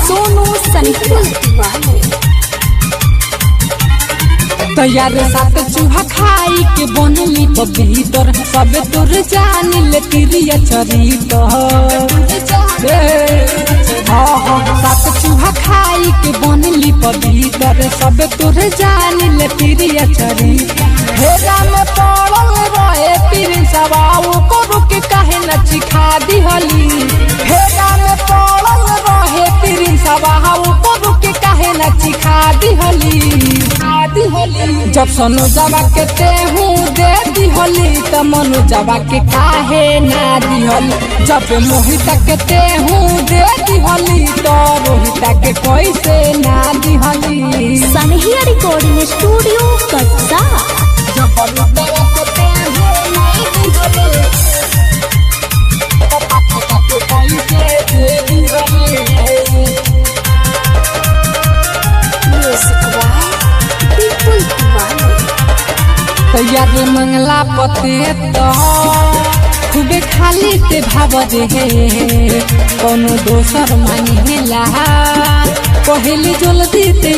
सोनू तैयार साथ चूहा खाई के बनली पवित्र सब तोर जान ले तिरिया चरित्र साथ चूहा खाई के बनली पवित्र सब तोर जान ले तिरिया चरित्र हेरा में पड़ल रहे पीर सवाऊ को रुक काहे न चिखा दिहली हेरा में पड़ल रहे पीर सवाऊ को रुक काहे न चिखा दिहली जब सोनू जावा के तेहू दे दिहली त मनु जावा के काहे ना दिहली जब मोहिता के तेहू दे दिहली तो रोहिता के कैसे ना दिहली सनहिया रिकॉर्डिंग स्टूडियो कटसा जब जावा के तेहू ना दिहली तो पापा के कैसे दे दिहली तैयार मंगला पते तो खूबे खाली ते भाव रे कोनो दोसर मांगेला कहली जल्दी ते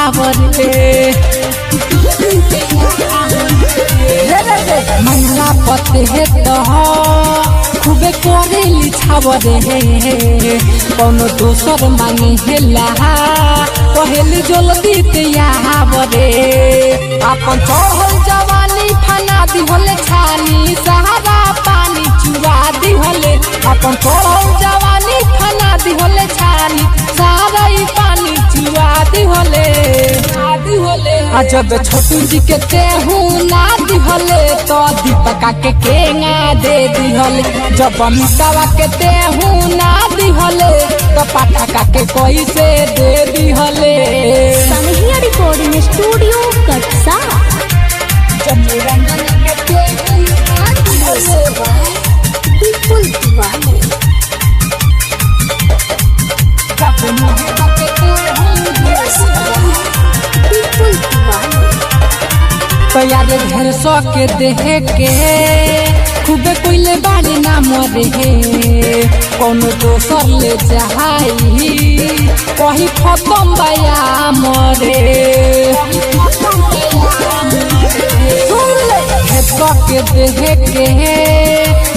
आवर रे मंगला पते तो खूबे करेली छाव रे कोनो दोसर मांगेला कहली जल्दी ते आवर रे अपन चढ़ल जवानी फना दिहले छानी सहारा पानी चुरा दिहले अपन चढ़ल जवानी फना दिहले छानी सहारा पानी चुरा दिहले आ जब छोटू जी के तेहू ना दिहले तो दीपका के केंगा दे दिहले जब अमितावा के तेहू ना दिहले तो पाठका के कैसे दे दिहले सनहिया रिकॉर्डिंग स्टूडियो कटसा तैयार घर सौ के देह के खूबे कोइले बाड़ी ना मरे कोनो दोसर ले जाई कही खत्म बया मरे के देह के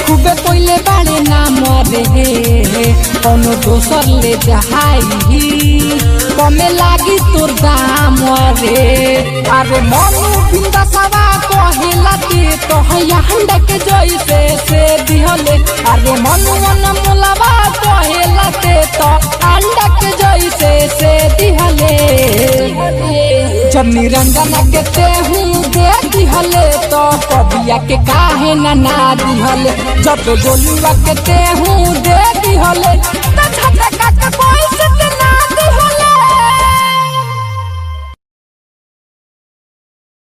खूबे कोइले बाड़ी ना मरे कोनो दोसर ले जाई कमे लागी तोर दाम रे अरे मनु बिंदा सवा कहेला के तो हैया हंडा के जैसे से दिहले अरे मनु मन मुलावा कहेला के तो अंडा के जैसे से दिहले जब निरंजना के तेहू दे दिहले तो कबिया के काहे ना दिहले जब गोलुआ के तेहू दे दिहले